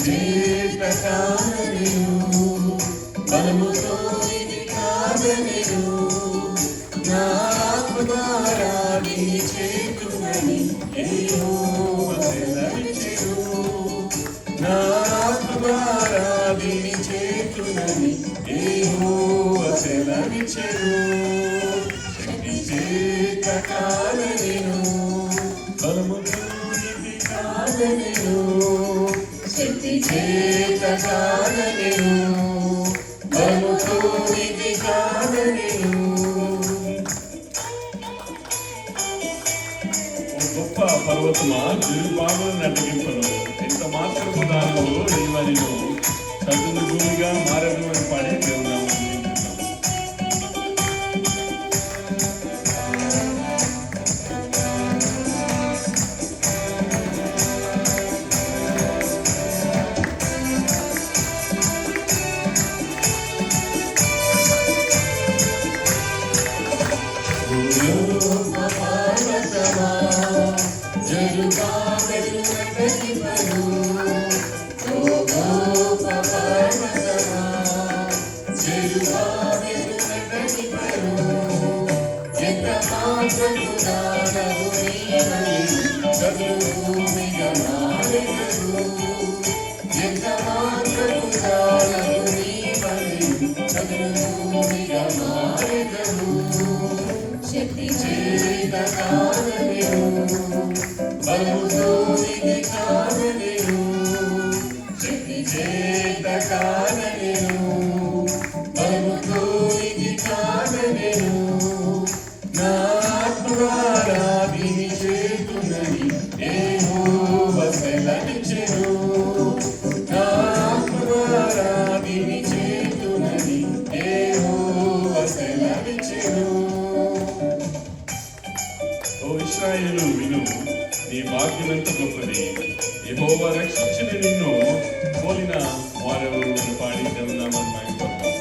చేత కాదనెను, బలముతో ఇది కాదనెను, నా ఆత్మ ద్వారా దీని చేతునని యెహోవా సెలవిచ్చెను, నా ఆత్మ ద్వారా దీని చేతునని యెహోవా సెలవిచ్చెను. శక్తి చేత కాదనెను, బలముతో ఇది కాదనెను, శక్తి చేత కాదనెను, బలముతో ఇది కాదనెను. గొప్ప పర్వతమా గిరిబాగులు నటింపను, ఎంత మాత్రము దానిలో నీవనిలో చదును భూమిగా మారదు అని పాడే దేవునామం. శక్తి చేత కాదనెను, బలముతో ఇది కాదనెను, శక్తి చేత కాదనెను, బలముతో ఇది కాదనెను, నా ఆత్మ ద్వారా దీని చేతునని యెహోవా సెలవిచ్చెను, నా ఆత్మ ద్వారా దీని చేతునని యెహోవా సెలవిచ్చెను. ఓ ఇశ్రాయేలు విను, నీ భాగ్యమెంత గొప్పది, యెహోవా రక్షించిన నిన్ను పోలిన వారెవరు పాడి దేవునామం మహిమపడతాం.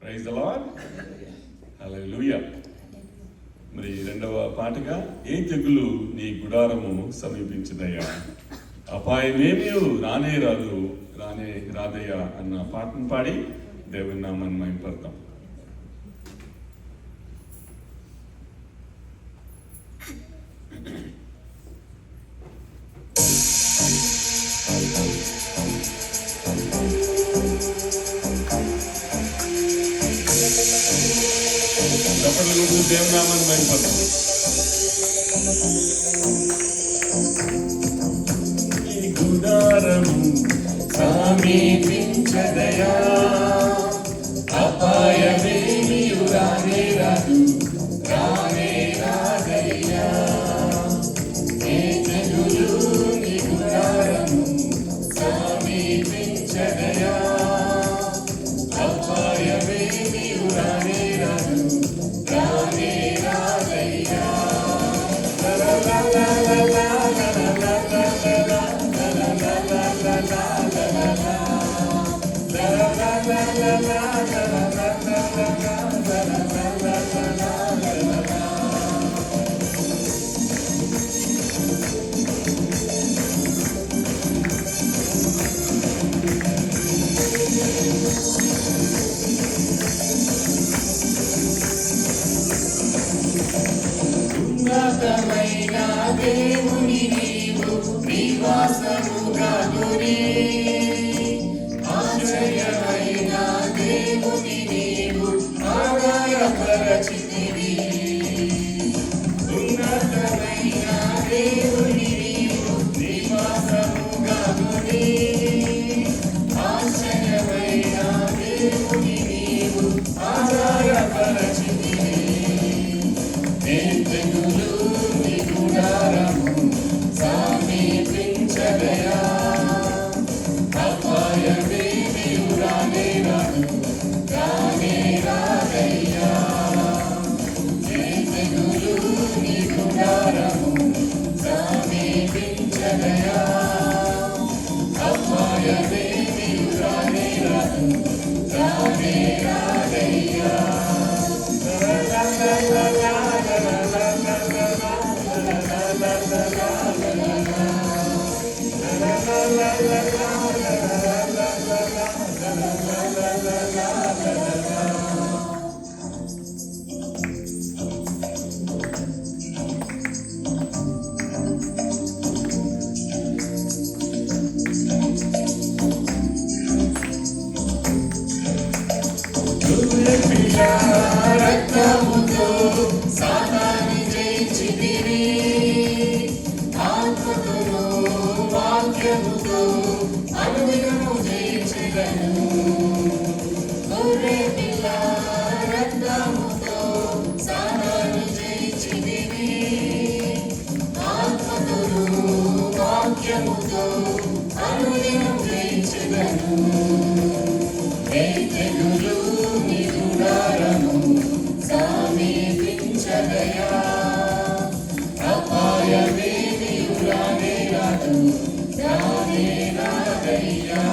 Praise the Lord. Hallelujah. మరి రెండవ పాటగా ఏ తెగులు నీ గుడారము సమీపించదయ్యా, అపాయమేమీ రానే రాదయ్యా అన్న పాటను పాడి దేవుని నామాన్ని మహిమపడతాం. దేవుని నామాన్ని మహిమపడతాం. ఈ గుడారము సమీపించదయా, అపాయమేమీ రానే రాదయ్యా, ఏ తెగులు నీ గుడారము సమీపించదయా, అపాయమేమీ రానే రాదయ్యా, ఆధారపరచితివి. ఏ తెగులు నీ గుడారము సమీపించదయా. అపాయమేమియు రానే రాదు, రానే రాదయ్యా. ఏ తెగులు నీ గుడారము సమీపించదయా. అపాయమేమియు రానే రాదు, రానే రాదయ్యా. రక్తముతో సాతాన్ని జయించితివి. ఆత్మతో వాక్యముతో అనుదినము జయించెదను. గొర్రె పిల్ల రక్తముతో సాతాన్ని జయించితివి. ఆత్మతో వాక్యముతో అనుదినము జయించెదను. ఏ తెగులు నీ గుడారము సమీపించదయా. అపాయమేమియు రానే రాదు, రానే రాదయ్యా.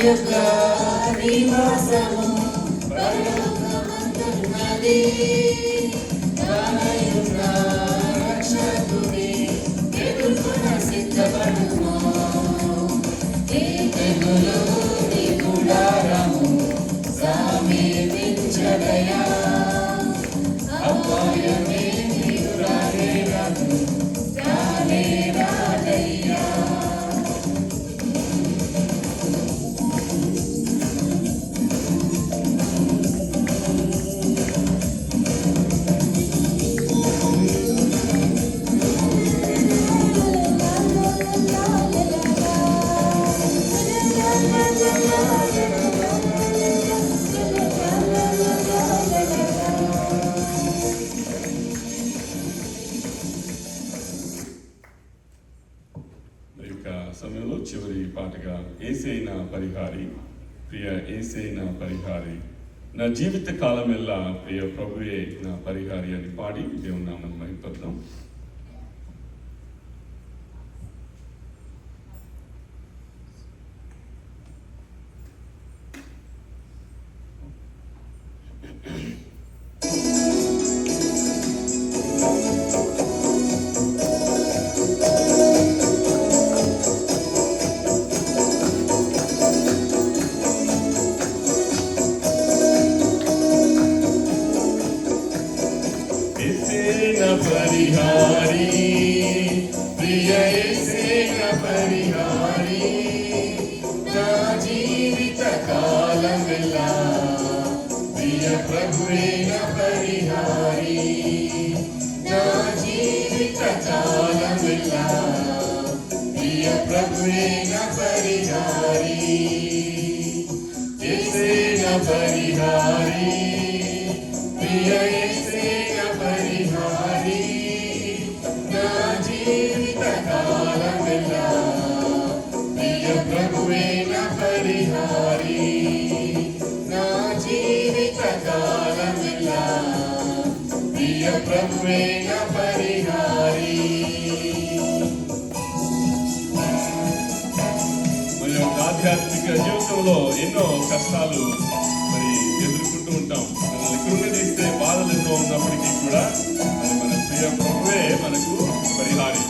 యొక్క నివాసము పరలోకమందున్నది. తానయున్న రక్షకుని ఎదుర్కొన సిద్ధపడుమా. ఏ తెగులు నీ గుడారము సమీపించదయా. అపాయమేమియు రానే రాదు, రానే రాదయ్యా. సమయంలో చివరి పాటగా యేసే నా పరిహారి, ప్రియ యేసే నా పరిహారి, నా జీవిత కాలమెల్లా ప్రియ ప్రభువే నా పరిహారి అని పాడి దేవుని నామమున మహిమపరుద్దాం. పరిహారి, ప్రియ యేసే నా పరిహారి, నా జీవిత కాలమెల్లా ప్రియ ప్రభువే నా పరిహారి. నా జీవిత కాలమెల్లా ప్రియ ప్రభువే నా పరిహారి. యేసే నా పరిహారి, ప్రియ యేసే నా పరిహారి, నా జీవిత కాలమెల్లా ప్రియ ప్రభువే నా పరిహారి. నా జీవిత కాలమెల్లా ప్రియ ప్రభువే నా పరిహారి. మరి యొక్క ఆధ్యాత్మిక జీవితంలో ఎన్నో కష్టాలు మరి ఎదుర్కొంటూ ఉంటాం. మనల్ని కృంగదీస్తే బాధలు ఎన్నో ఉన్నప్పటికీ కూడా మరి మన ప్రియ ప్రభువే మనకు పరిహారి.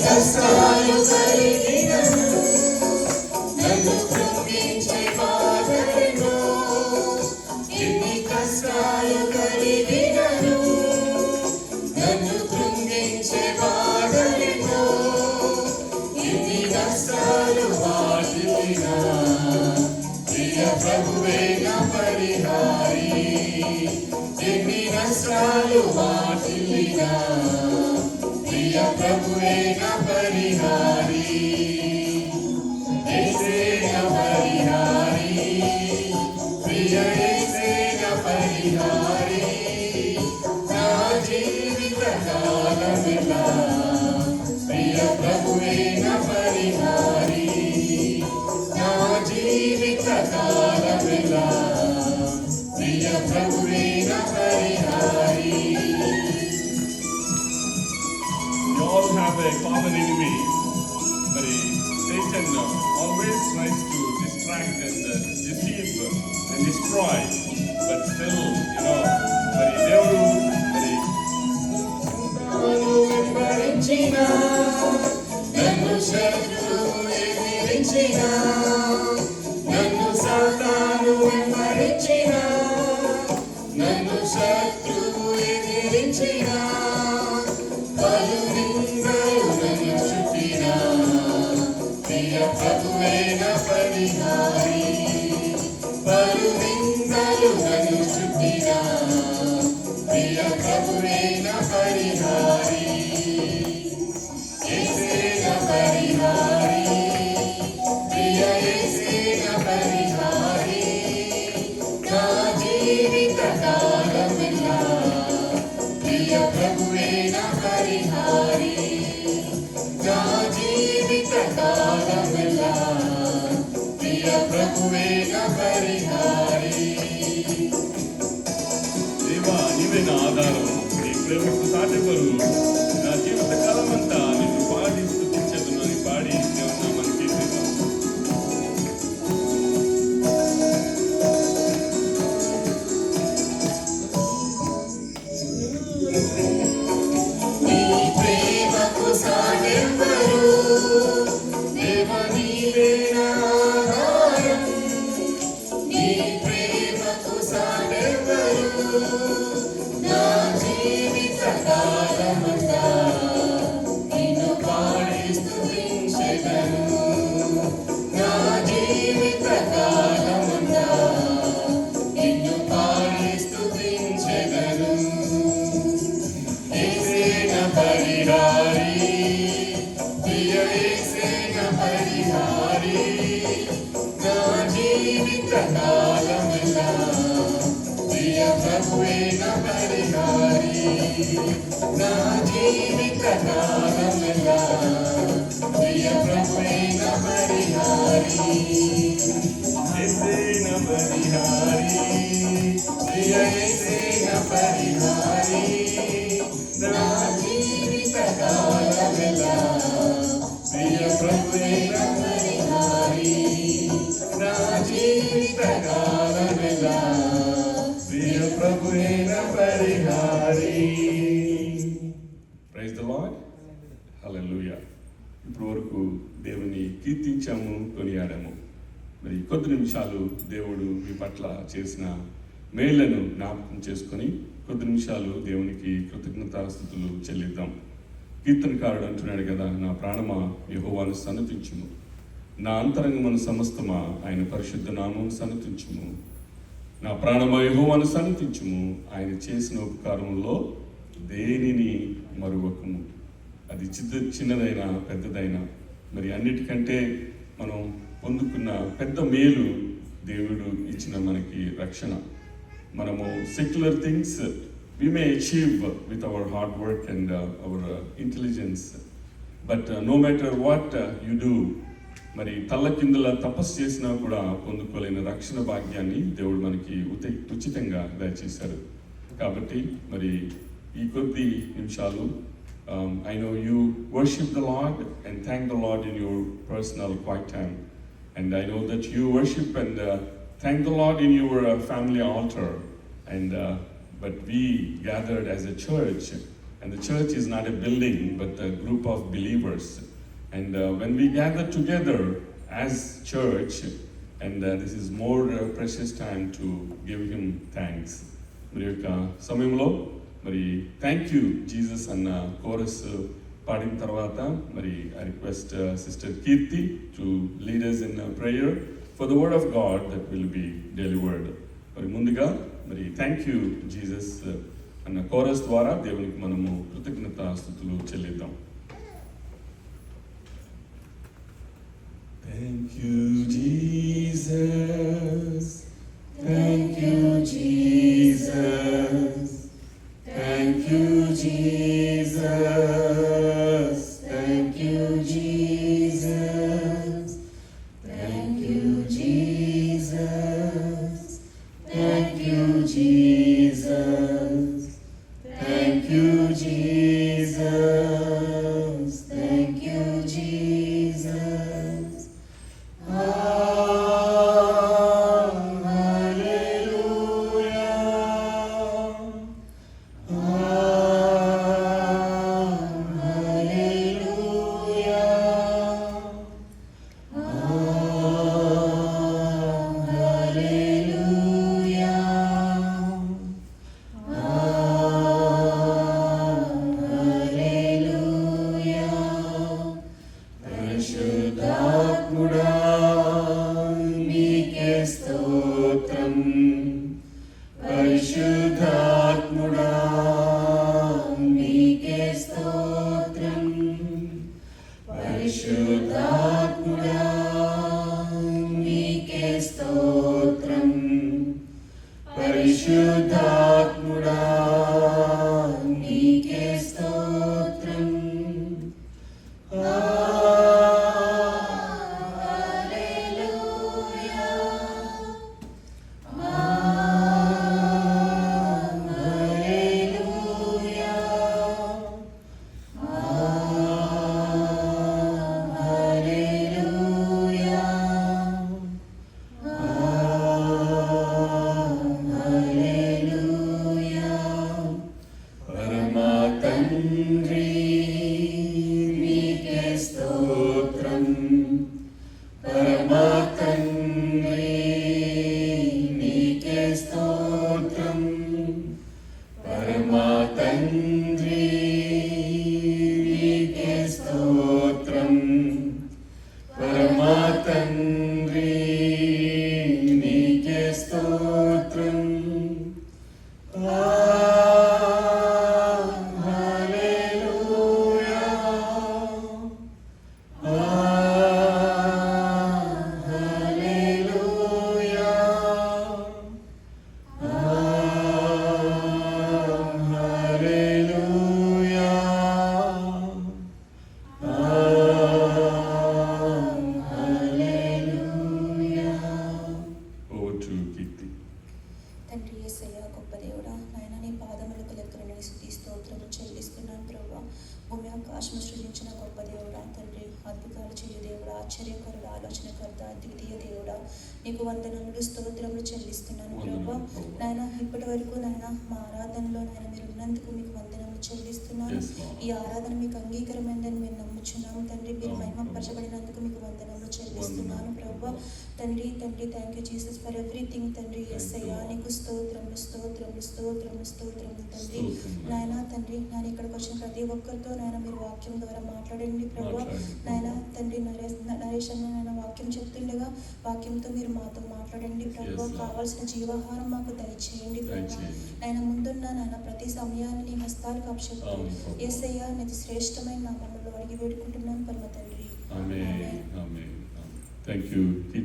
కష్టాలు కలిగినను నన్ను కృంగించే బాధలను, ఎన్ని కష్టాలు కలిగినను నన్ను కృంగించే బాధలను, ఎన్ని నష్టాలు వాటిల్లినా ప్రియ ప్రభువే నా పరిహారి, ఎన్ని నష్టాలు వాటిల్లినా ప్రియ ప్రభువే నా పరిహారి, యేసే నా పరిహారి, ప్రియ యేసే నా పరిహారి, నా జీవిత కాలమెల్లా ప్రియ ప్రభువే నా పరిహారి, నా జీవిత కాలమెల్లా ప్రియ ప్రభువే నా పరిహారి. We all have a common enemy. But Satan always tries to distract and deceive and destroy. But still, మరి దేవుడు మరి వెంబడించిన నన్ను శత్రువు ఎదిరించిన, నన్ను సాతాను వెంబడించిన, నన్ను శత్రువు ఎదిరించిన, పలు నిందలు నన్ను చుట్టిన ప్రియ ప్రభువే నా పరిహారి, పలు నిందలు నన్ను చుట్టిన ప్రియ ప్రభువే నా పరిహారి, యేసే నా పరిహారి, ప్రియ యేసే నా పరిహారి, నా జీవిత కాలమెల్లా ప్రియ ప్రభువే నా పరిహారి, నా జీవిత కాలమెల్లా ప్రియ ప్రభువే నా పరిహారి. దేవా నీవే నా ఆధారం, నీ ప్రేమకు సాటెవరు, నా జీవిత కాలం అంతా నిన్ను పాడి స్తుతించెదను అని పాడి దేవుని నామాన్ని కీర్తిద్దాం. నీ ప్రేమకు సాటెవరు, దేవా నీవే నా ఆధారం, నీ ప్రేమకు సాటెవరు, నా జీవిత కాలమంతా నిన్ను పాడి స్తుతించెదను, నా జీవిత కాలమంతా నిన్ను పాడి స్తుతించెదను, యేసే నా పరిహారి, ప్రియ యేసే నా పరిహారి, నా జీవిత కాలమెల్లా ప్రియ ప్రభువే నా పరిహారి, నా జీవిత కాలమెల్లా ప్రియ ప్రభువే నా పరిహారి, యేసే నా పరిహారి, ప్రియ యేసే నా పరిహారి, నా జీవిత కాలమెల్లా ప్రియ ప్రభువే నా పరిహారి, నా జీవిత కాలమెల్లా ప్రియ ప్రభువే నా పరిహారి. ప్రైజ్ ద లార్డ్, హల్లెలూయా. ఇప్పటి వరకు దేవుని కీర్తించాము, కొనియాడాము. మరి కొద్ది నిమిషాలు దేవుడు మీ పట్ల చేసిన మేళ్లను జ్ఞాపకం చేసుకొని కొద్ది నిమిషాలు దేవునికి కృతజ్ఞతాస్తుతులు చెల్లిద్దాం. కీర్తనకారుడు అంటున్నాడు కదా, నా ప్రాణమా యెహోవాను సన్నతించుము, నా అంతరంగమును సమస్తమా ఆయన పరిశుద్ధ నామమును సన్నతించుము, నా ప్రాణమా యెహోవాను సన్నతించుము, ఆయన చేసిన ఉపకారములో దేనిని మరువకము. అది చిన్నదైనా పెద్దదైనా, మరి అన్నిటికంటే మనం పొందుకున్న పెద్ద మేలు దేవుడు ఇచ్చిన మనకి రక్షణ. మనము secular things we may achieve with our hard work and our intelligence, but no matter what you do, మరి తల్ల కిందల తపస్సు చేసినా కూడా పొందుకోలేని రక్షణ భాగ్యాన్ని దేవుడు మనకి ఉచితంగా దయచేశాడు. కాబట్టి మరి ఈ కొద్ది నిమిషాలు I know you worship the Lord and thank the Lord in your personal quiet time, and I know that you worship and thank the Lord in your family altar, and but we gathered as a church And the church is not a building, but a group of believers. And when we gather together as church, and this is more precious time to give him thanks. మరి యొక్క సమయంలో మరి thank you Jesus అన్న chorus పాడిన తర్వాత మరి I request sister Keerthi to lead us in prayer for the word of God that will be delivered. మరి ముందుగా మరి థ్యాంక్ యూ జీసస్ అన్న కోరస్ ద్వారా దేవునికి మనము కృతజ్ఞతాస్తుతులు చెల్లిద్దాం. Thank you, Jesus. Thank you, Jesus. Thank you, Jesus. Thank you, Jesus. Thank you, Jesus. Thank you, Jesus. Thank you, Jesus. Thank you, Jesus. పరిశుద్ధాత్ముడా నీకే స్తోత్రం, పరిశుద్ధాత్ముడా నీకే స్తోత్రం, పరిశుద్ధాత్ముడా నీకే స్తోత్రం, పరిశుద్ధాత్ముడా నీకే స్తోత్రం. పరమా తండ్రి నీకే స్తోత్రం, పరమా తండ్రి నీకే స్తోత్రం, పరమా తండ్రి నీకే స్తోత్రం, పరమా తండ్రి నీకే స్తోత్రం. తండ్రి యేసయ్య గొప్ప దేవుడా, నాయన నీ పాదములకు లెక్కలను స్తుతి స్తోత్రము చెల్లిస్తున్నాను ప్రభువా. భూమి ఆకాశము సృజించిన గొప్ప దేవుడా, తండ్రి అద్భుతాలు చేయు దేవుడా, ఆశ్చర్యకరుడు, ఆలోచనకర్త, అద్వితీయ దేవుడా, నీకు వందనములు స్తోత్రములు చెల్లిస్తున్నాను ప్రభువా. నాయన ఇప్పటి వరకు నాయన మా ఆరాధనలో నాయన మీరు ఉన్నందుకు మీకు వందనములు చెల్లిస్తున్నాను. ఈ ఆరాధన మీకు అంగీకారమైందని మేము నమ్ముచున్నాము తండ్రి. మీరు మహిమపరచబడినందుకు మీకు వందనములు చెల్లిస్తున్నాను ప్రభువా. తండ్రి తండ్రి thank you Jesus for everything తండ్రి. యేసయ్యా నీకు స్తోత్రములు స్తోత్రములు స్తోత్రములు స్తోత్రములు తండ్రి. నాయన తండ్రి నేను ఇక్కడికి వచ్చిన ప్రతి ఒక్కరితో నాయన మీరు వాక్యం ద్వారా మాట్లాడండి ప్రభువా. నాయన తండ్రి నరేష్ అన్న నాయన వాక్యం చెప్తుండగా వాక్యంతో మీరు మాతో మాట్లాడండి ప్రభువా. కావాల్సిన జీవాహారం మాకు దయచేయండి ప్రభువా. నాయన ముందున్న నాయన ప్రతి సమయాన్ని నీ హస్తాలకు అప్పచెప్తూ యేసయ్యా నీది శ్రేష్టమైన నామములో అడిగి వేడుకుంటున్నాను పరమ తండ్రి. ఆమేన్. ఆమేన్. Thank you.